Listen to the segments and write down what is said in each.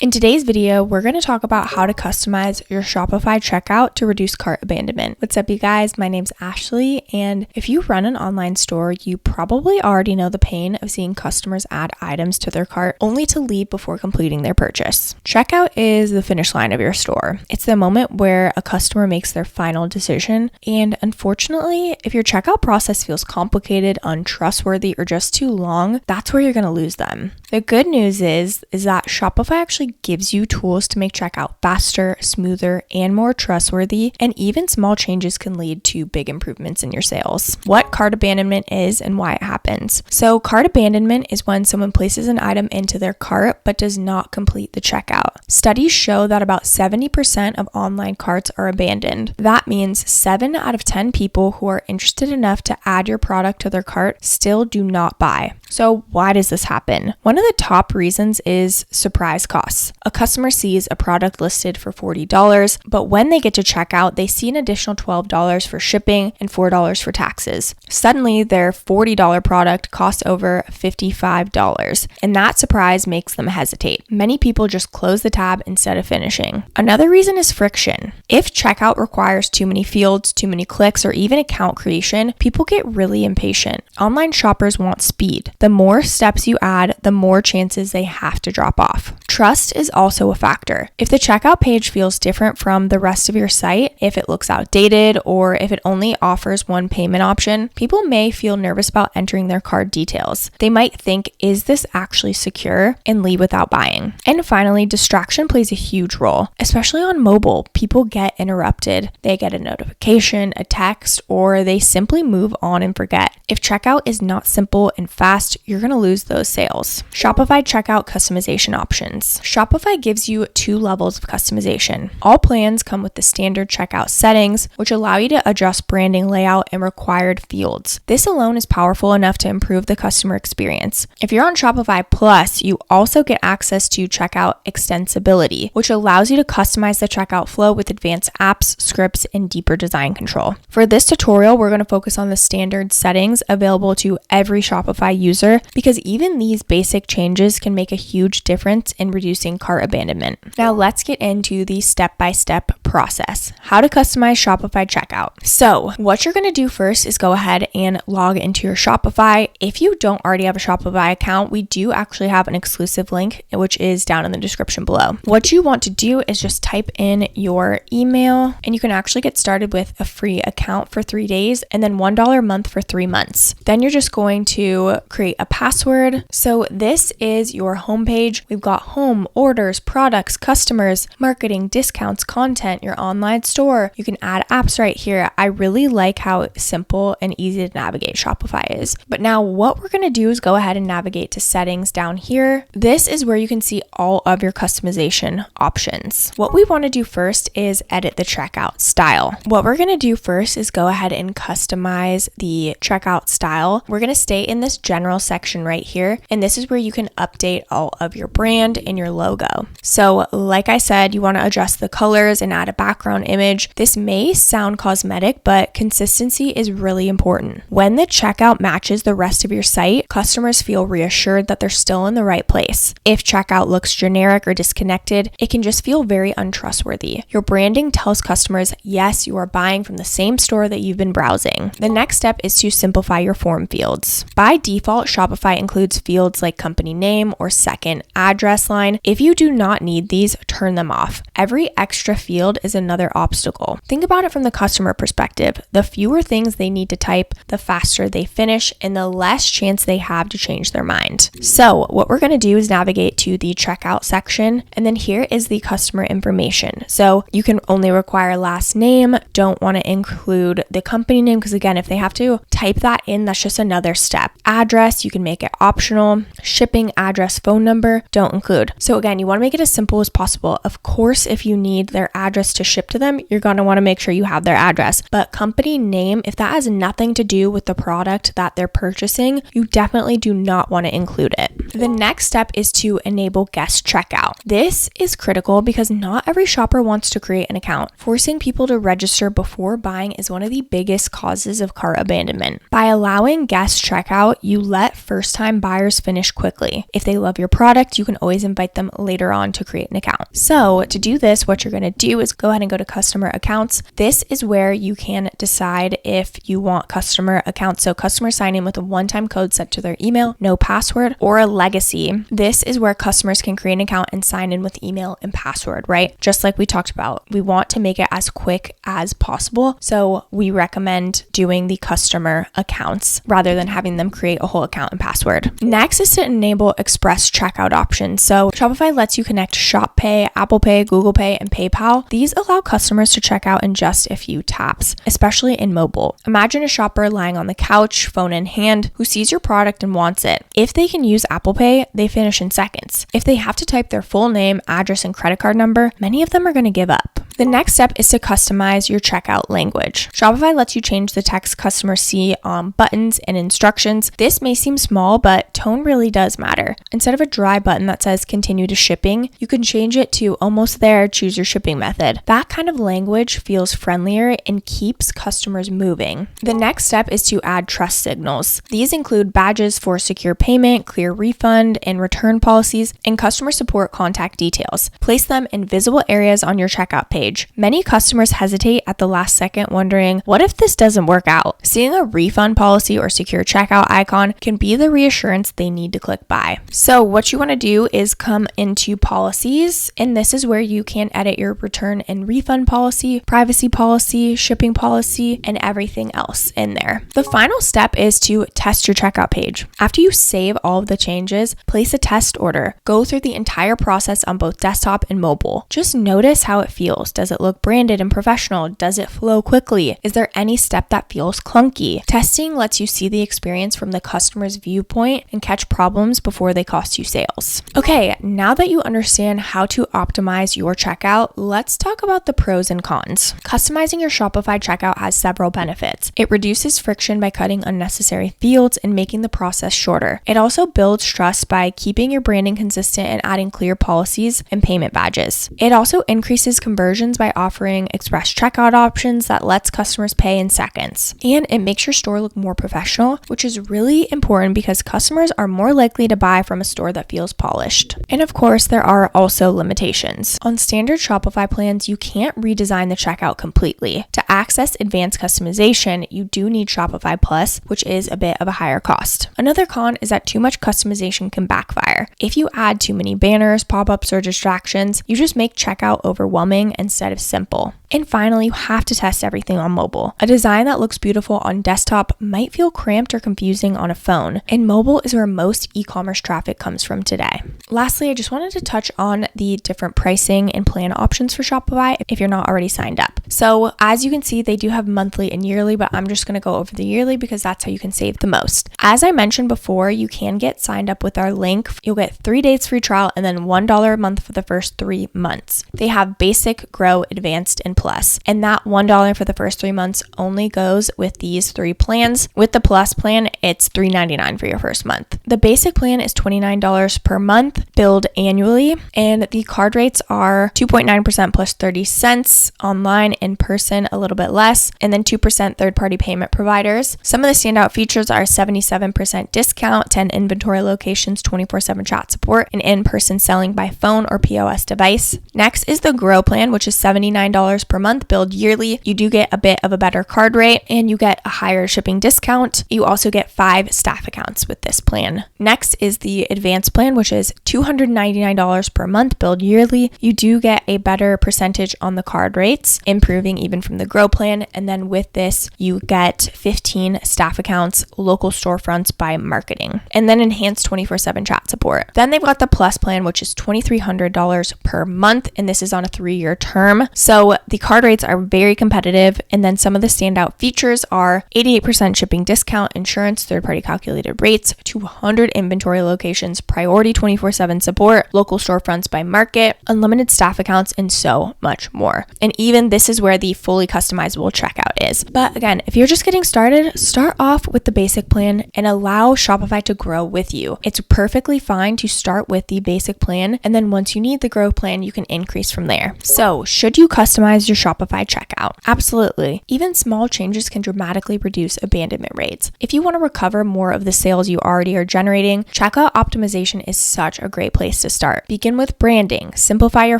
In today's video, we're going to talk about how to customize your Shopify checkout to reduce cart abandonment. What's up, you guys? My name's Ashley, and if you run an online store, you probably already know the pain of seeing customers add items to their cart only to leave before completing their purchase. Checkout is the finish line of your store. It's the moment where a customer makes their final decision, and unfortunately, if your checkout process feels complicated, untrustworthy, or just too long, that's where you're going to lose them. The good news is that Shopify actually gives you tools to make checkout faster, smoother, and more trustworthy, and even small changes can lead to big improvements in your sales. What cart abandonment is and why it happens. So cart abandonment is when someone places an item into their cart but does not complete the checkout. Studies show that about 70% of online carts are abandoned. That means 7 out of 10 people who are interested enough to add your product to their cart still do not buy. So why does this happen? One of the top reasons is surprise costs. A customer sees a product listed for $40, but when they get to checkout, they see an additional $12 for shipping and $4 for taxes. Suddenly, their $40 product costs over $55, and that surprise makes them hesitate. Many people just close the tab instead of finishing. Another reason is friction. If checkout requires too many fields, too many clicks, or even account creation, people get really impatient. Online shoppers want speed. The more steps you add, the more chances they have to drop off. Trust is also a factor. If the checkout page feels different from the rest of your site, if it looks outdated, or if it only offers one payment option, people may feel nervous about entering their card details. They might think, is this actually secure, and leave without buying. And finally, distraction plays a huge role, especially on mobile. People get interrupted. They get a notification, a text, or they simply move on and forget. If checkout is not simple and fast, you're going to lose those sales. Shopify checkout customization options. Shopify gives you 2 levels of customization. All plans come with the standard checkout settings, which allow you to adjust branding layout and required fields. This alone is powerful enough to improve the customer experience. If you're on Shopify Plus, you also get access to checkout extensibility, which allows you to customize the checkout flow with advanced apps, scripts, and deeper design control. For this tutorial, we're going to focus on the standard settings available to every Shopify user, because even these basic changes can make a huge difference in reducing cart abandonment. Now let's get into the step-by-step process. How to customize Shopify checkout. So what you're going to do first is go ahead and log into your Shopify. If you don't already have a Shopify account, we do actually have an exclusive link, which is down in the description below. What you want to do is just type in your email, and you can actually get started with a free account for 3 days and then $1 a month for 3 months. Then you're just going to create a password. So this is your homepage. We've got home, orders, products, customers, marketing, discounts, content, your online store. You can add apps right here. I really like how simple and easy to navigate Shopify is. But now what we're going to do is go ahead and navigate to settings down here. This is where you can see all of your customization options. What we want to do first is edit the checkout style. What we're going to do first is go ahead and customize the checkout style. We're going to stay in this general section right here, and this is where you can update all of your brand and your logo. So like I said, you want to adjust the colors and add a background image. This may sound cosmetic, but consistency is really important. When the checkout matches the rest of your site, customers feel reassured that they're still in the right place. If checkout looks generic or disconnected, it can just feel very untrustworthy. Your branding tells customers, yes, you are buying from the same store that you've been browsing. The next step is to simplify your form fields. By default, Shopify includes fields like company name or second address line. If you do not need these, turn them off. Every extra field is another obstacle. Think about it from the customer perspective. The fewer things they need to type, the faster they finish, and the less chance they have to change their mind. So what we're going to do is navigate to the checkout section, and then here is the customer information. So you can only require last name. Don't want to include the company name, because again, if they have to type that in, that's just another step. Address, you can make it optional. Shipping, address, phone number, don't include. So again, you want to make it as simple as possible. Of course, if you need their address to ship to them, you're going to want to make sure you have their address. But company name, if that has nothing to do with the product that they're purchasing, you definitely do not want to include it. The next step is to enable guest checkout. This is critical because not every shopper wants to create an account. Forcing people to register before buying is one of the biggest causes of cart abandonment. By allowing guest checkout, you let first-time buyers finish quickly. If they love your product, you can always invite them later on to create an account. So to do this, what you're going to do is go ahead and go to customer accounts. This is where you can decide if you want customer accounts. So customers sign in with a one-time code sent to their email, no password, or a legacy. This is where customers can create an account and sign in with email and password, right? Just like we talked about, we want to make it as quick as possible. So we recommend doing the customer accounts rather than having them create a whole account and password. Next is to enable express checkout options. So Shopify lets you connect Shop Pay, Apple Pay, Google Pay, and PayPal. These allow customers to check out in just a few taps, especially in mobile. Imagine a shopper lying on the couch, phone in hand, who sees your product and wants it. If they can use Apple Pay, they finish in seconds. If they have to type their full name, address, and credit card number, many of them are going to give up. The next step is to customize your checkout language. Shopify lets you change the text customers see on buttons and instructions. This may seem small, but tone really does matter. Instead of a dry button that says continue to shipping, you can change it to almost there, choose your shipping method. That kind of language feels friendlier and keeps customers moving. The next step is to add trust signals. These include badges for secure payment, clear refund and return policies, and customer support contact details. Place them in visible areas on your checkout page. Many customers hesitate at the last second wondering, what if this doesn't work out? Seeing a refund policy or secure checkout icon can be the reassurance they need to click buy. So what you want to do is come into policies, and this is where you can edit your return and refund policy, privacy policy, shipping policy, and everything else in there. The final step is to test your checkout page. After you save all of the changes, place a test order. Go through the entire process on both desktop and mobile. Just notice how it feels. Does it look branded and professional? Does it flow quickly? Is there any step that feels clunky? Testing lets you see the experience from the customer's viewpoint and catch problems before they cost you sales. Okay, now that you understand how to optimize your checkout, let's talk about the pros and cons. Customizing your Shopify checkout has several benefits. It reduces friction by cutting unnecessary fields and making the process shorter. It also builds trust by keeping your branding consistent and adding clear policies and payment badges. It also increases conversion by offering express checkout options that lets customers pay in seconds. And it makes your store look more professional, which is really important because customers are more likely to buy from a store that feels polished. And of course, there are also limitations. On standard Shopify plans, you can't redesign the checkout completely. To access advanced customization, you do need Shopify Plus, which is a bit of a higher cost. Another con is that too much customization can backfire. If you add too many banners, pop-ups, or distractions, you just make checkout overwhelming instead of simple. And finally, you have to test everything on mobile. A design that looks beautiful on desktop might feel cramped or confusing on a phone, and mobile is where most e-commerce traffic comes from today. Lastly, I just wanted to touch on the different pricing and plan options for Shopify if you're not already signed up. So as you can see, they do have monthly and yearly, but I'm just going to go over the yearly because that's how you can save the most. As I mentioned before, you can get signed up with our link. You'll get 3 days free trial and then $1 a month for the first 3 months. They have basic, grow, advanced, and plus. And that $1 for the first 3 months only goes with these 3 plans. With the plus plan, it's $3.99 for your first month. The basic plan is $29 per month, billed annually, and the card rates are 2.9% plus 30 cents online, in person a little bit less, and then 2% third-party payment providers. Some of the standout features are 77% discount, 10 inventory locations, 24/7 chat support, and in-person selling by phone or POS device. Next is the Grow plan, which is $79 per month, billed yearly. You do get a bit of a better card rate, and you get a higher shipping discount. You also get 5 staff accounts with this plan. Next is the Advanced plan, which is $299 per month, billed yearly. You do get a better percentage on the card rates, improving even from the Grow plan. And then with this, you get 15 staff accounts, local storefronts by marketing, and then enhanced 24/7 chat support. Then they've got the Plus plan, which is $2,300 per month, and this is on a 3-year term. So the card rates are very competitive. And then some of the standout features are 88% shipping discount, insurance, third-party calculated rates, 200 inventory locations, priority 24/7 support, local storefronts by market, unlimited staff accounts, and so much more. And even this is where the fully customizable checkout is. But again, if you're just getting started, start off with the basic plan and allow Shopify to grow with you. It's perfectly fine to start with the basic plan, and then once you need the growth plan, you can increase from there. So, should you customize your Shopify checkout? Absolutely. Even small changes can dramatically reduce abandonment rates. If you want to recover more of the sales you already are generating, checkout optimization is such a great place to start. Begin with branding, simplify your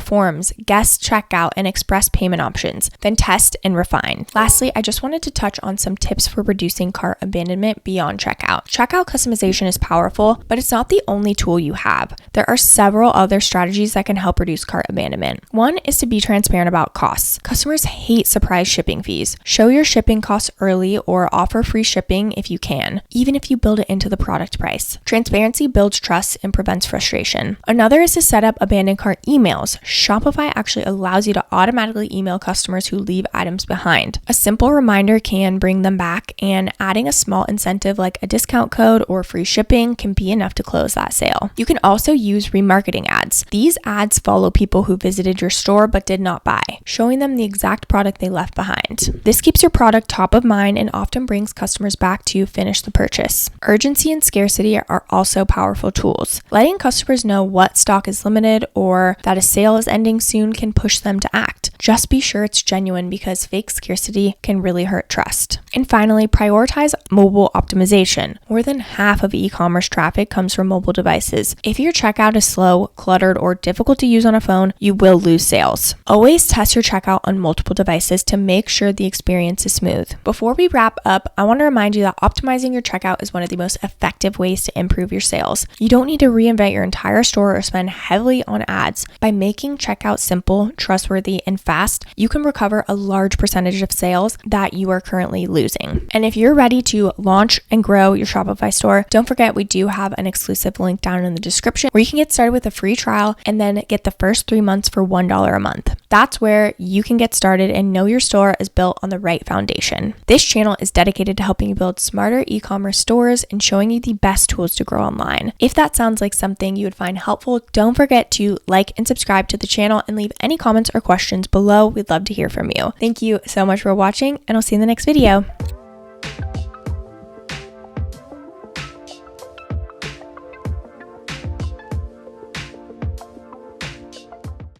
forms, guest checkout, and express payment options, then test and refine. Lastly, I just wanted to touch on some tips for reducing cart abandonment beyond checkout. Checkout customization is powerful, but it's not the only tool you have. There are several other strategies that can help reduce cart abandonment. One is to be transparent about costs. Customers hate surprise shipping fees. Show your shipping costs early or offer free shipping if you can, even if you build it into the product price. Transparency builds trust and prevents frustration. Another is to set up abandoned cart emails. Shopify actually allows you to automatically email customers who leave items behind. A simple reminder can bring them back, and adding a small incentive like a discount code or free shipping can be enough to close that sale. You can also use remarketing ads. These ads follow people who visited your store but did not buy, showing them the exact product they left behind. This keeps your product top of mind and often brings customers back to finish the purchase. Urgency and scarcity are also powerful tools. Letting customers know what stock is limited or that a sale is ending soon can push them to act. Just be sure it's genuine, because fake scarcity can really hurt trust. And finally, prioritize mobile optimization. More than half of e-commerce traffic comes from mobile devices. If your checkout is slow, cluttered, or difficult to use on a phone, you will lose sales. Always test your checkout on multiple devices to make sure the experience is smooth. Before we wrap up, I want to remind you that optimizing your checkout is one of the most effective ways to improve your sales. You don't need to reinvent your entire store or spend heavily on ads. By making checkout simple, trustworthy, and fast, you can recover a large percentage of sales that you are currently losing. And if you're ready to launch and grow your Shopify store, don't forget we do have an exclusive link down in the description where you can get started with a free trial and then get the first 3 months for $1 a month. That's where you can get started and know your store is built on the right foundation. This channel is dedicated to helping you build smarter e-commerce stores and showing you the best tools to grow online. If that sounds like something you would find helpful, don't forget to like and subscribe to the channel and leave any comments or questions below. We'd love to hear from you. Thank you so much for watching, and I'll see you in the next video.